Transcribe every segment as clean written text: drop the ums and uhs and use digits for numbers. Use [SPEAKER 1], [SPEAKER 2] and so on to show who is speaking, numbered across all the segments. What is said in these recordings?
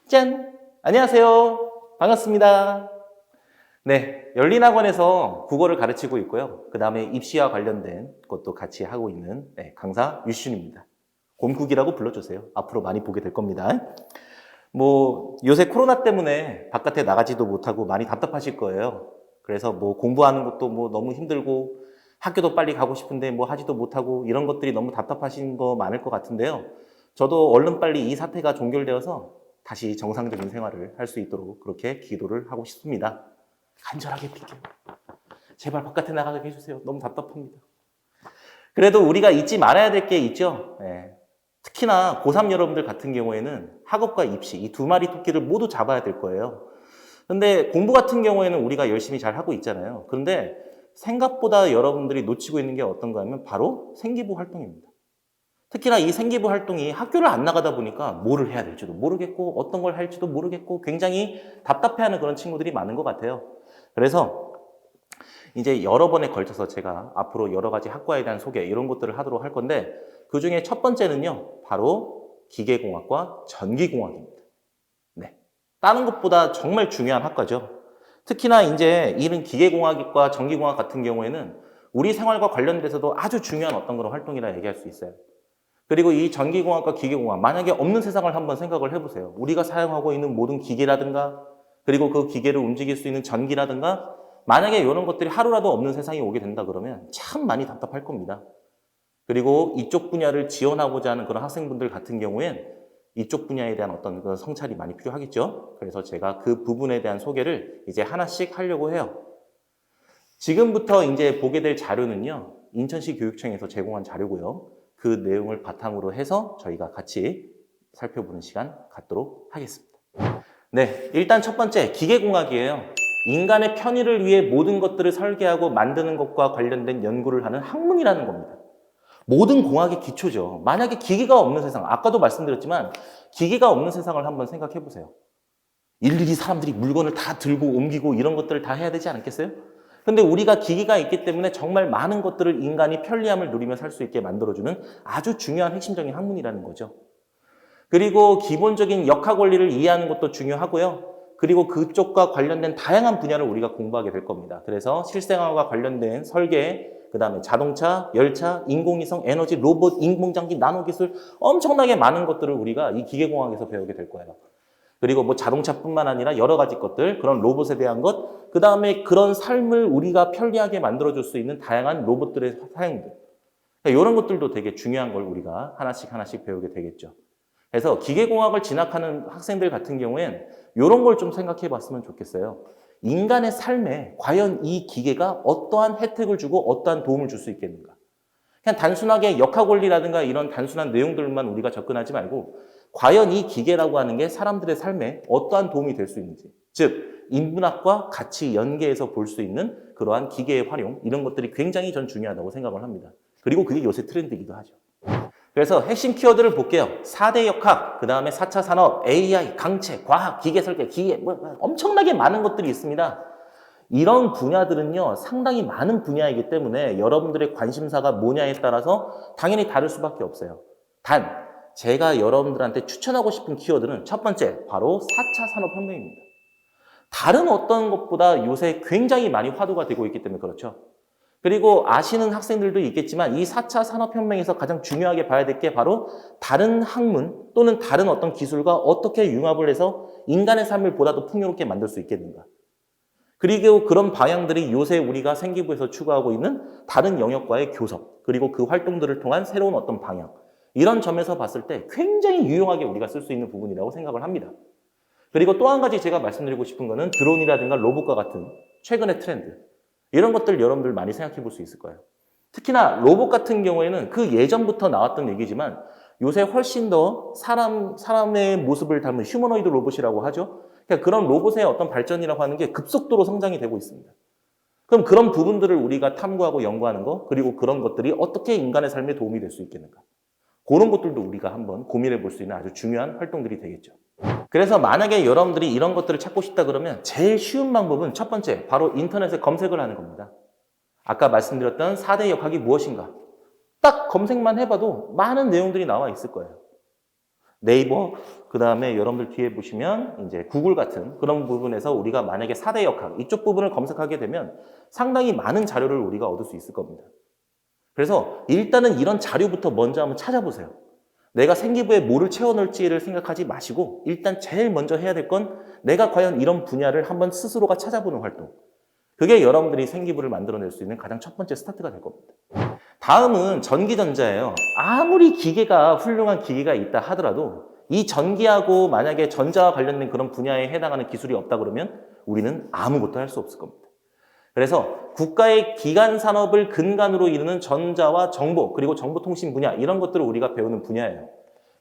[SPEAKER 1] 짠! 안녕하세요. 반갑습니다. 네, 열린학원에서 국어를 가르치고 있고요. 그 다음에 입시와 관련된 것도 같이 하고 있는 강사 유시준입니다. 곰국이라고 불러주세요. 앞으로 많이 보게 될 겁니다. 요새 코로나 때문에 바깥에 나가지도 못하고 많이 답답하실 거예요. 그래서 공부하는 것도 너무 힘들고 학교도 빨리 가고 싶은데 하지도 못하고 이런 것들이 너무 답답하신 거 많을 것 같은데요. 저도 얼른 빨리 이 사태가 종결되어서 다시 정상적인 생활을 할 수 있도록 그렇게 기도를 하고 싶습니다. 간절하게 빌게요. 제발 바깥에 나가게 해주세요. 너무 답답합니다. 그래도 우리가 잊지 말아야 될 게 있죠. 특히나 고3 여러분들 같은 경우에는 학업과 입시 이 두 마리 토끼를 모두 잡아야 될 거예요. 근데 공부 같은 경우에는 우리가 열심히 잘 하고 있잖아요. 그런데 생각보다 여러분들이 놓치고 있는 게 어떤가 하면 바로 생기부 활동입니다. 특히나 이 생기부 활동이 학교를 안 나가다 보니까 뭐를 해야 될지도 모르겠고 어떤 걸 할지도 모르겠고 굉장히 답답해하는 그런 친구들이 많은 것 같아요. 그래서 이제 여러 번에 걸쳐서 제가 앞으로 여러 가지 학과에 대한 소개 이런 것들을 하도록 할 건데 그중에 첫 번째는요. 바로 기계공학과 전기공학입니다. 네, 다른 것보다 정말 중요한 학과죠. 특히나 이제 이런 기계공학과 전기공학 같은 경우에는 우리 생활과 관련돼서도 아주 중요한 어떤 그런 활동이라 얘기할 수 있어요. 그리고 이 전기공학과 기계공학, 만약에 없는 세상을 한번 생각을 해보세요. 우리가 사용하고 있는 모든 기계라든가 그리고 그 기계를 움직일 수 있는 전기라든가 만약에 이런 것들이 하루라도 없는 세상이 오게 된다 그러면 참 많이 답답할 겁니다. 그리고 이쪽 분야를 지원하고자 하는 그런 학생분들 같은 경우엔 이쪽 분야에 대한 어떤 그런 성찰이 많이 필요하겠죠. 그래서 제가 그 부분에 대한 소개를 이제 하나씩 하려고 해요. 지금부터 이제 보게 될 자료는요. 인천시 교육청에서 제공한 자료고요. 그 내용을 바탕으로 해서 저희가 같이 살펴보는 시간 갖도록 하겠습니다. 네, 일단 첫 번째 기계공학이에요. 인간의 편의를 위해 모든 것들을 설계하고 만드는 것과 관련된 연구를 하는 학문이라는 겁니다. 모든 공학의 기초죠. 만약에 기계가 없는 세상, 아까도 말씀드렸지만 기계가 없는 세상을 한번 생각해 보세요. 일일이 사람들이 물건을 다 들고 옮기고 이런 것들을 다 해야 되지 않겠어요? 근데 우리가 기기가 있기 때문에 정말 많은 것들을 인간이 편리함을 누리며 살 수 있게 만들어주는 아주 중요한 핵심적인 학문이라는 거죠. 그리고 기본적인 역학 원리를 이해하는 것도 중요하고요. 그리고 그쪽과 관련된 다양한 분야를 우리가 공부하게 될 겁니다. 그래서 실생활과 관련된 설계, 그 다음에 자동차, 열차, 인공위성, 에너지, 로봇, 인공장비, 나노기술 엄청나게 많은 것들을 우리가 이 기계공학에서 배우게 될 거예요. 그리고 자동차뿐만 아니라 여러 가지 것들, 그런 로봇에 대한 것, 그 다음에 그런 삶을 우리가 편리하게 만들어줄 수 있는 다양한 로봇들의 사용들. 그러니까 이런 것들도 되게 중요한 걸 우리가 하나씩 배우게 되겠죠. 그래서 기계공학을 진학하는 학생들 같은 경우엔 이런 걸 좀 생각해 봤으면 좋겠어요. 인간의 삶에 과연 이 기계가 어떠한 혜택을 주고 어떠한 도움을 줄 수 있겠는가. 그냥 단순하게 역학 원리라든가 이런 단순한 내용들만 우리가 접근하지 말고 과연 이 기계라고 하는 게 사람들의 삶에 어떠한 도움이 될 수 있는지, 즉 인문학과 같이 연계해서 볼 수 있는 그러한 기계의 활용, 이런 것들이 굉장히 전 중요하다고 생각을 합니다. 그리고 그게 요새 트렌드이기도 하죠. 그래서 핵심 키워드를 볼게요. 4대 역학, 그 다음에 4차 산업, AI, 강체, 과학, 기계 설계, 기계, 엄청나게 많은 것들이 있습니다. 이런 분야들은요, 상당히 많은 분야이기 때문에 여러분들의 관심사가 뭐냐에 따라서 당연히 다를 수밖에 없어요. 단, 제가 여러분들한테 추천하고 싶은 키워드는 첫 번째, 바로 4차 산업혁명입니다. 다른 어떤 것보다 요새 굉장히 많이 화두가 되고 있기 때문에 그렇죠. 그리고 아시는 학생들도 있겠지만 이 4차 산업혁명에서 가장 중요하게 봐야 될 게 바로 다른 학문 또는 다른 어떤 기술과 어떻게 융합을 해서 인간의 삶을 보다 더 풍요롭게 만들 수 있겠는가. 그리고 그런 방향들이 요새 우리가 생기부에서 추구하고 있는 다른 영역과의 교섭, 그리고 그 활동들을 통한 새로운 어떤 방향, 이런 점에서 봤을 때 굉장히 유용하게 우리가 쓸 수 있는 부분이라고 생각을 합니다. 그리고 또 한 가지 제가 말씀드리고 싶은 거는 드론이라든가 로봇과 같은 최근의 트렌드, 이런 것들 여러분들 많이 생각해 볼 수 있을 거예요. 특히나 로봇 같은 경우에는 그 예전부터 나왔던 얘기지만 요새 훨씬 더 사람의 모습을 담은 휴머노이드 로봇이라고 하죠. 그러니까 그런 로봇의 어떤 발전이라고 하는 게 급속도로 성장이 되고 있습니다. 그럼 그런 부분들을 우리가 탐구하고 연구하는 거, 그리고 그런 것들이 어떻게 인간의 삶에 도움이 될 수 있겠는가. 그런 것들도 우리가 한번 고민해 볼 수 있는 아주 중요한 활동들이 되겠죠. 그래서 만약에 여러분들이 이런 것들을 찾고 싶다 그러면 제일 쉬운 방법은 첫 번째, 바로 인터넷에 검색을 하는 겁니다. 아까 말씀드렸던 4대 역학이 무엇인가? 딱 검색만 해봐도 많은 내용들이 나와 있을 거예요. 네이버, 그 다음에 여러분들 뒤에 보시면 이제 구글 같은 그런 부분에서 우리가 만약에 4대 역학, 이쪽 부분을 검색하게 되면 상당히 많은 자료를 우리가 얻을 수 있을 겁니다. 그래서 일단은 이런 자료부터 먼저 한번 찾아보세요. 내가 생기부에 뭐를 채워넣을지를 생각하지 마시고 일단 제일 먼저 해야 될 건 내가 과연 이런 분야를 한번 스스로가 찾아보는 활동. 그게 여러분들이 생기부를 만들어낼 수 있는 가장 첫 번째 스타트가 될 겁니다. 다음은 전기전자예요. 아무리 기계가 훌륭한 기계가 있다 하더라도 이 전기하고 만약에 전자와 관련된 그런 분야에 해당하는 기술이 없다 그러면 우리는 아무것도 할 수 없을 겁니다. 그래서 국가의 기간 산업을 근간으로 이루는 전자와 정보, 그리고 정보통신 분야 이런 것들을 우리가 배우는 분야예요.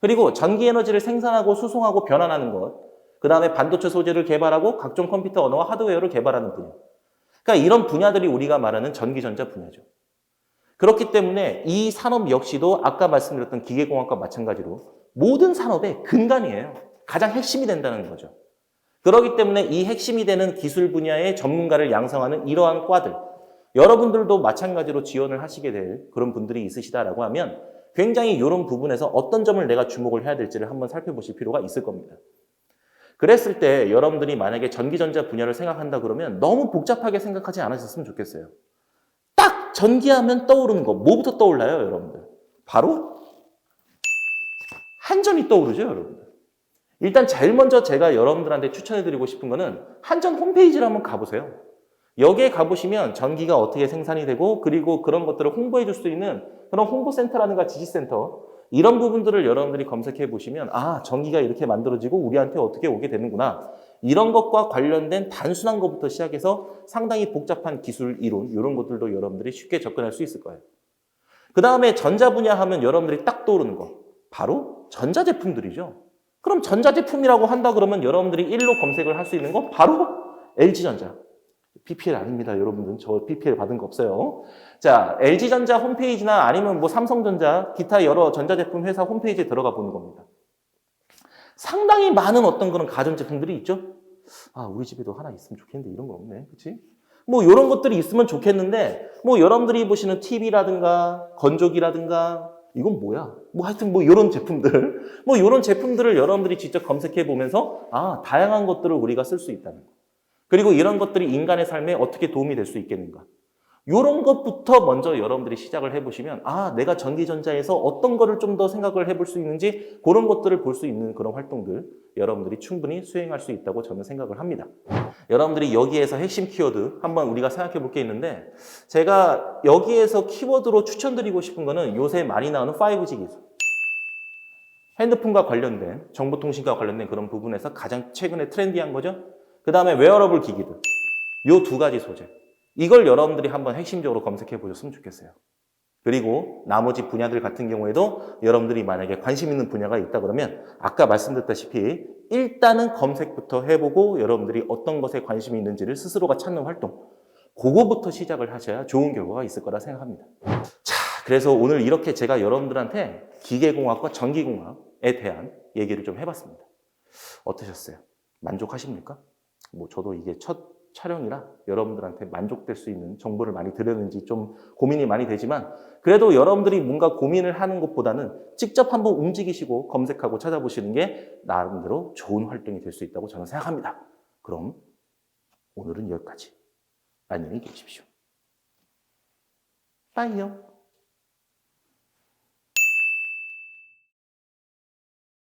[SPEAKER 1] 그리고 전기에너지를 생산하고 수송하고 변환하는 것, 그 다음에 반도체 소재를 개발하고 각종 컴퓨터 언어와 하드웨어를 개발하는 분야. 그러니까 이런 분야들이 우리가 말하는 전기전자 분야죠. 그렇기 때문에 이 산업 역시도 아까 말씀드렸던 기계공학과 마찬가지로 모든 산업의 근간이에요. 가장 핵심이 된다는 거죠. 그렇기 때문에 이 핵심이 되는 기술 분야의 전문가를 양성하는 이러한 과들, 여러분들도 마찬가지로 지원을 하시게 될 그런 분들이 있으시다라고 하면 굉장히 이런 부분에서 어떤 점을 내가 주목을 해야 될지를 한번 살펴보실 필요가 있을 겁니다. 그랬을 때 여러분들이 만약에 전기전자 분야를 생각한다 그러면 너무 복잡하게 생각하지 않으셨으면 좋겠어요. 딱 전기하면 떠오르는 거, 뭐부터 떠올라요, 여러분들? 바로 한전이 떠오르죠, 여러분들. 일단 제일 먼저 제가 여러분들한테 추천해드리고 싶은 거는 한전 홈페이지를 한번 가보세요. 여기에 가보시면 전기가 어떻게 생산이 되고 그리고 그런 것들을 홍보해 줄 수 있는 그런 홍보센터라든가 지시센터 이런 부분들을 여러분들이 검색해 보시면 아, 전기가 이렇게 만들어지고 우리한테 어떻게 오게 되는구나. 이런 것과 관련된 단순한 것부터 시작해서 상당히 복잡한 기술 이론 이런 것들도 여러분들이 쉽게 접근할 수 있을 거예요. 그 다음에 전자 분야 하면 여러분들이 딱 떠오르는 거 바로 전자제품들이죠. 그럼 전자제품이라고 한다 그러면 여러분들이 일로 검색을 할 수 있는 건 바로 LG전자. PPL 아닙니다, 여러분들. 저 PPL 받은 거 없어요. 자, LG전자 홈페이지나 아니면 뭐 삼성전자, 기타 여러 전자제품 회사 홈페이지에 들어가 보는 겁니다. 상당히 많은 어떤 그런 가전제품들이 있죠? 아, 우리 집에도 하나 있으면 좋겠는데 이런 거 없네. 그치? 뭐 이런 것들이 있으면 좋겠는데 뭐 여러분들이 보시는 TV라든가 건조기라든가 이건 뭐야? 뭐 하여튼 뭐 이런 제품들 뭐 이런 제품들을 여러분들이 직접 검색해 보면서 아, 다양한 것들을 우리가 쓸 수 있다는 거. 그리고 이런 것들이 인간의 삶에 어떻게 도움이 될 수 있겠는가. 이런 것부터 먼저 여러분들이 시작을 해보시면 아, 내가 전기전자에서 어떤 거를 좀 더 생각을 해볼 수 있는지 그런 것들을 볼 수 있는 그런 활동들 여러분들이 충분히 수행할 수 있다고 저는 생각을 합니다. 여러분들이 여기에서 핵심 키워드 한번 우리가 생각해 볼 게 있는데 제가 여기에서 키워드로 추천드리고 싶은 거는 요새 많이 나오는 5G 기술. 핸드폰과 관련된 정보통신과 관련된 그런 부분에서 가장 최근에 트렌디한 거죠. 그 다음에 웨어러블 기기들. 요 두 가지 소재. 이걸 여러분들이 한번 핵심적으로 검색해 보셨으면 좋겠어요. 그리고 나머지 분야들 같은 경우에도 여러분들이 만약에 관심 있는 분야가 있다 그러면 아까 말씀드렸다시피 일단은 검색부터 해보고 여러분들이 어떤 것에 관심이 있는지를 스스로가 찾는 활동. 그거부터 시작을 하셔야 좋은 결과가 있을 거라 생각합니다. 자, 그래서 오늘 이렇게 제가 여러분들한테 기계공학과 전기공학에 대한 얘기를 좀 해봤습니다. 어떠셨어요? 만족하십니까? 뭐 저도 이게 첫 촬영이라 여러분들한테 만족될 수 있는 정보를 많이 드렸는지 좀 고민이 많이 되지만 그래도 여러분들이 뭔가 고민을 하는 것보다는 직접 한번 움직이시고 검색하고 찾아보시는 게 나름대로 좋은 활동이 될 수 있다고 저는 생각합니다. 그럼 오늘은 여기까지. 안녕히 계십시오. 빠이요.